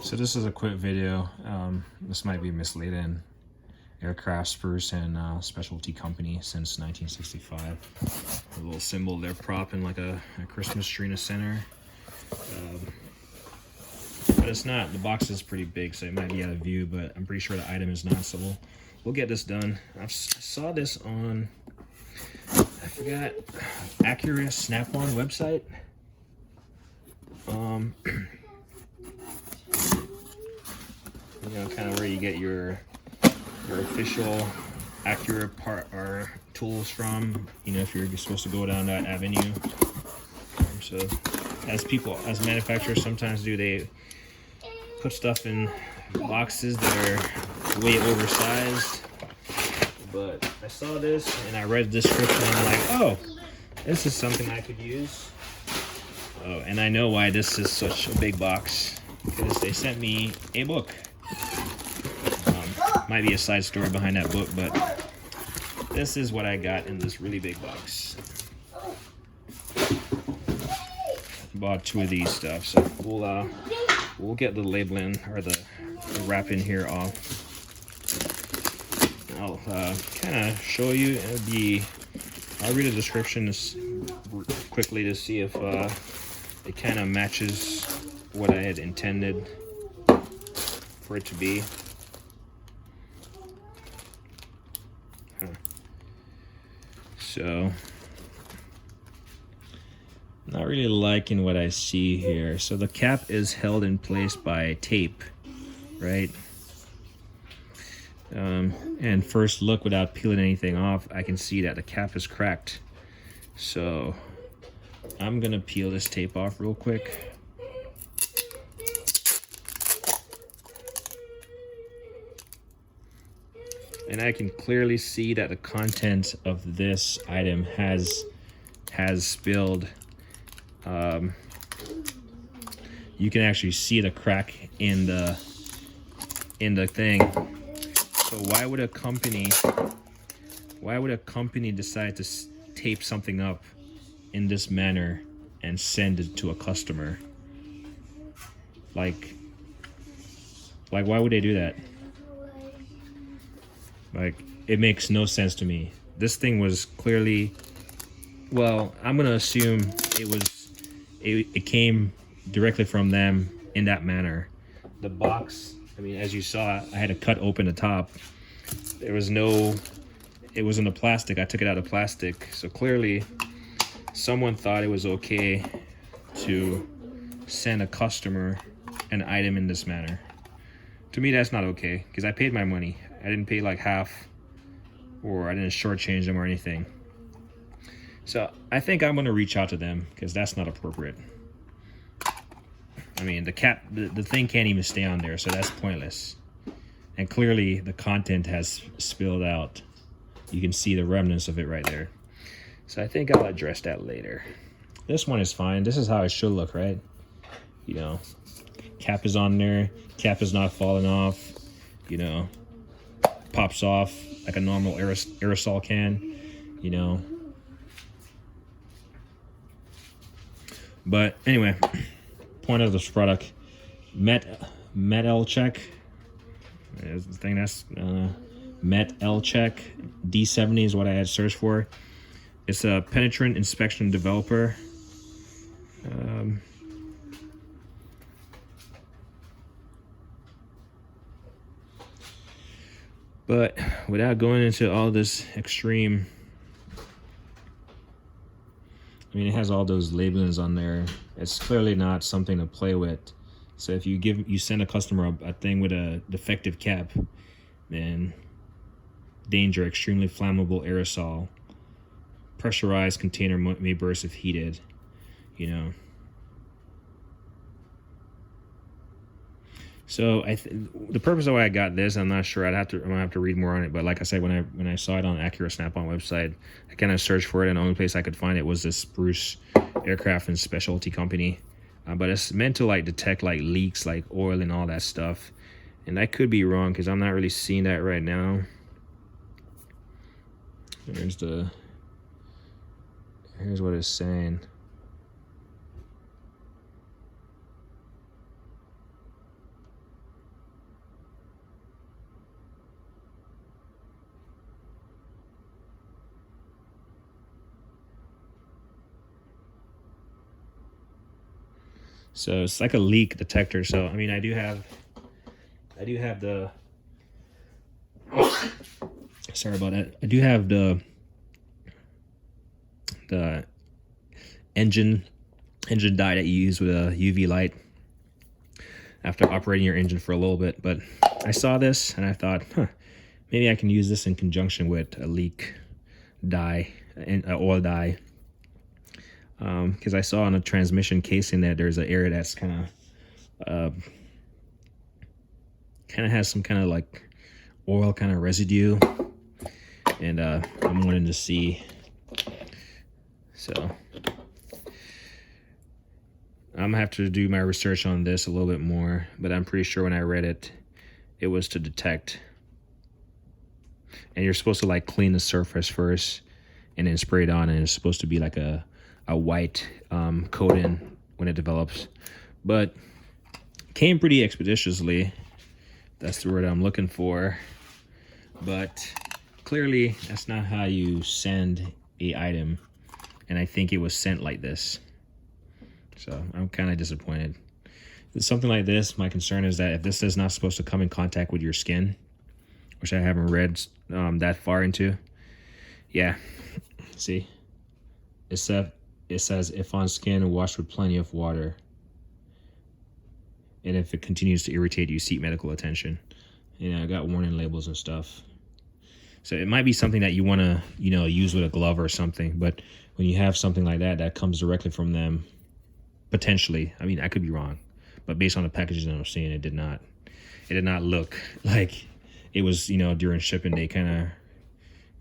So this is a quick video. This might be misleading. Aircraft spruce and specialty company since 1965. A little symbol there propping like a Christmas tree in the center. But it's not. The box is pretty big, so it might be out of view, but I'm pretty sure the item is not. So we'll get this done. I saw this on, I forgot, Acura Snap-on website. You know, kind of where you get your official Acura part or tools from. You know, if you're supposed to go down that avenue. So, as manufacturers sometimes do, they put stuff in boxes that are way oversized. But I saw this and I read the description and I'm like, oh, this is something I could use. Oh, and I know why this is such a big box, because they sent me a book. Might be a side story behind that book, but this is what I got in this really big box. Bought 2 of these stuff, so we'll get the labeling or the wrapping here off. I'll kind of show you I'll read the description quickly to see if it kind of matches what I had intended for it to be. So, not really liking what I see here. So the cap is held in place by tape, right? And first look, without peeling anything off, I can see that the cap is cracked. So I'm gonna peel this tape off real quick. And I can clearly see that the content of this item has spilled. You can actually see the crack in the thing. So why would a company decide to tape something up in this manner and send it to a customer? Like why would they do that? Like, it makes no sense to me. This thing was clearly, well, I'm gonna assume it came directly from them in that manner. The box, I mean, as you saw, I had to cut open the top. It was in the plastic. I took it out of plastic. So clearly someone thought it was okay to send a customer an item in this manner. To me, that's not okay, because I paid my money. I didn't pay like half, or I didn't shortchange them or anything. So I think I'm gonna reach out to them, because that's not appropriate. I mean, the thing can't even stay on there, so that's pointless. And clearly the content has spilled out. You can see the remnants of it right there. So I think I'll address that later. This one is fine. This is how it should look, right? You know, cap is on there. Cap is not falling off. You know, pops off like a normal aerosol can, you know. But anyway, point of this product, Met-L check. Is the thing that's Met-L check. D-70 is what I had searched for. It's a penetrant inspection developer. But without going into all this extreme, I mean, it has all those labelings on there. It's clearly not something to play with. So if you send a customer a thing with a defective cap, then danger, extremely flammable aerosol, pressurized container may burst if heated, you know. So the purpose of why I got this, I'm not sure. I'm gonna have to read more on it. But like I said, when I saw it on Acura Snap-on website, I kind of searched for it, and the only place I could find it was this Spruce Aircraft and Specialty Company. But it's meant to like detect like leaks, like oil and all that stuff. And I could be wrong, because I'm not really seeing that right now. Here's what it's saying. So it's like a leak detector. So I mean, I do have the sorry about that. I do have the engine dye that you use with a UV light after operating your engine for a little bit. But I saw this and I thought, maybe I can use this in conjunction with a leak dye and oil dye. Because I saw on a transmission casing that there's an area that's kind of has some kind of like oil kind of residue, and I'm wanting to see. So I'm gonna have to do my research on this a little bit more, but I'm pretty sure when I read it, it was to detect. And you're supposed to like clean the surface first and then spray it on, and it's supposed to be like a white coating when it develops. But came pretty expeditiously. That's the word I'm looking for. But clearly that's not how you send a item, and I think it was sent like this. So I'm kind of disappointed. Something like this, my concern is that if this is not supposed to come in contact with your skin, which I haven't read that far into. Yeah, see, it says if on skin, wash with plenty of water, and if it continues to irritate you, seek medical attention. You know, I got warning labels and stuff. So it might be something that you want to, you know, use with a glove or something. But when you have something like that that comes directly from them, potentially, I mean, I could be wrong, but based on the packaging that I'm seeing, it did not look like it was, you know, during shipping they kind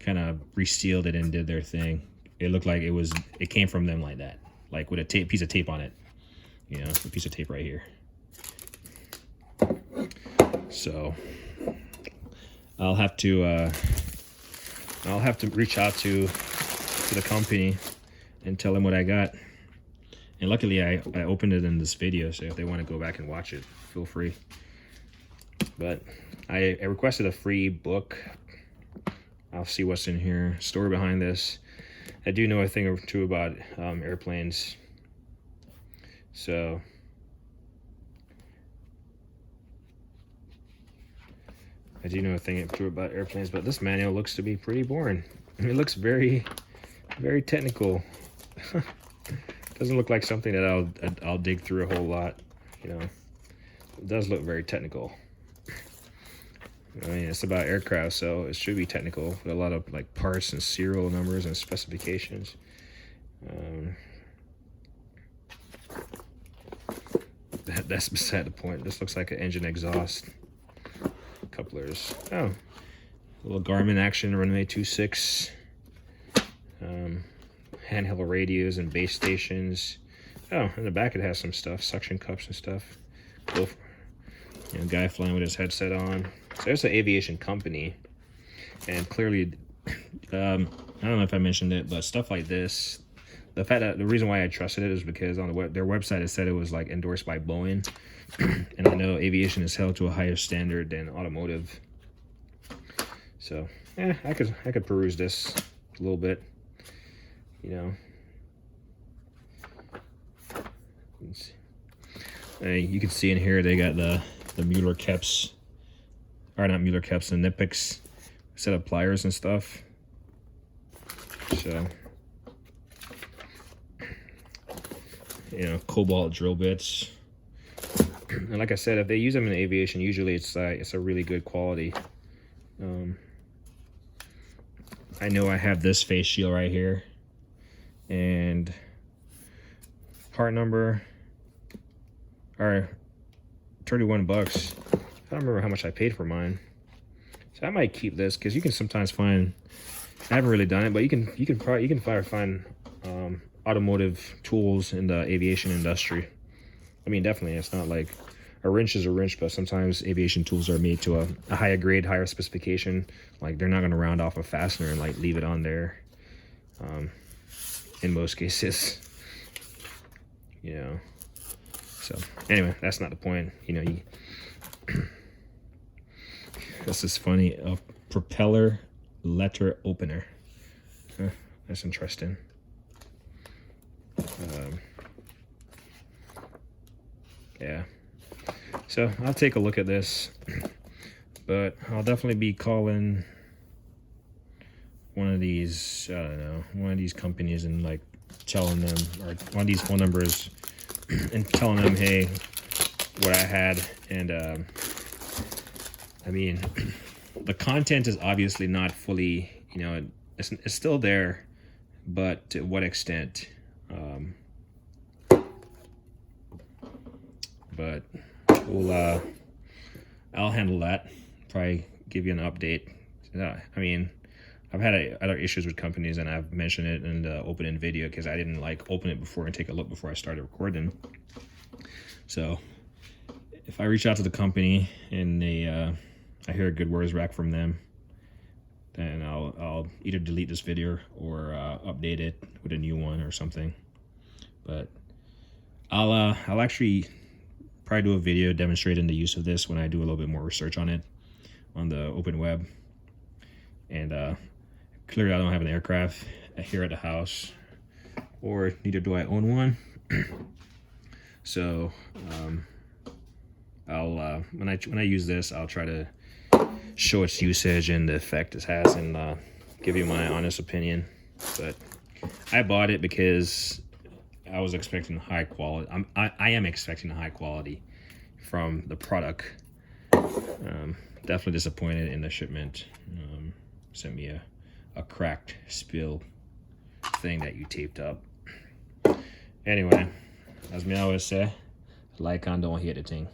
of resealed it and did their thing. It looked like it came from them like that, like with a piece of tape on it, you know, a piece of tape right here. So I'll have to reach out to the company and tell them what I got. And luckily I opened it in this video, so if they want to go back and watch it, feel free. But I requested a free book. I'll see what's in here. Story behind this. I do know a thing or two about airplanes. So I do know a thing or two about airplanes, but this manual looks to be pretty boring. It looks very, very technical. Doesn't look like something that I'll dig through a whole lot, you know. It does look very technical. I mean, it's about aircraft, so it should be technical with a lot of like parts and serial numbers and specifications. That's beside the point. This looks like an engine exhaust. Couplers. Oh, a little Garmin Action Runway 26. Handheld radios and base stations. Oh, in the back it has some stuff, suction cups and stuff. Cool. You know, guy flying with his headset on. So there's an aviation company, and clearly, I don't know if I mentioned it, but stuff like this, the reason why I trusted it is because on their website it said it was like endorsed by Boeing, and I know aviation is held to a higher standard than automotive. So yeah, I could peruse this a little bit, you know. You can see in here they got the Mueller caps, or not Mueller caps, the Nipix set of pliers and stuff. So, you know, cobalt drill bits. And like I said, if they use them in aviation, usually it's a really good quality. I know I have this face shield right here, and part number are 31 bucks. I don't remember how much I paid for mine, so I might keep this because you can sometimes find. I haven't really done it, but you can probably find automotive tools in the aviation industry. I mean, definitely, it's not like a wrench is a wrench, but sometimes aviation tools are made to a higher grade, higher specification. Like they're not going to round off a fastener and like leave it on there. In most cases, you know. So anyway, that's not the point. You know, this is funny. A propeller letter opener. Huh, that's interesting. Yeah. So I'll take a look at this, but I'll definitely be calling one of these, I don't know, one of these companies and like telling them, or one of these phone numbers and telling them, hey, what I had. And I mean, the content is obviously not fully, you know, it's still there, but to what extent? But we'll I'll handle that. Probably give you an update. I mean, I've had other issues with companies, and I've mentioned it in the open-end video because I didn't like open it before and take a look before I started recording. So if I reach out to the company and I hear good words back from them, then I'll either delete this video or update it with a new one or something. But I'll actually probably do a video demonstrating the use of this when I do a little bit more research on it on the open web. And clearly I don't have an aircraft here at the house, or neither do I own one. So I'll when I use this, I'll try to show its usage and the effect it has, and give you my honest opinion. But I bought it because I was expecting high quality. I am expecting high quality from the product. Definitely disappointed in the shipment. Sent me a cracked spill thing that you taped up. Anyway, as me always say, like and don't hate the thing.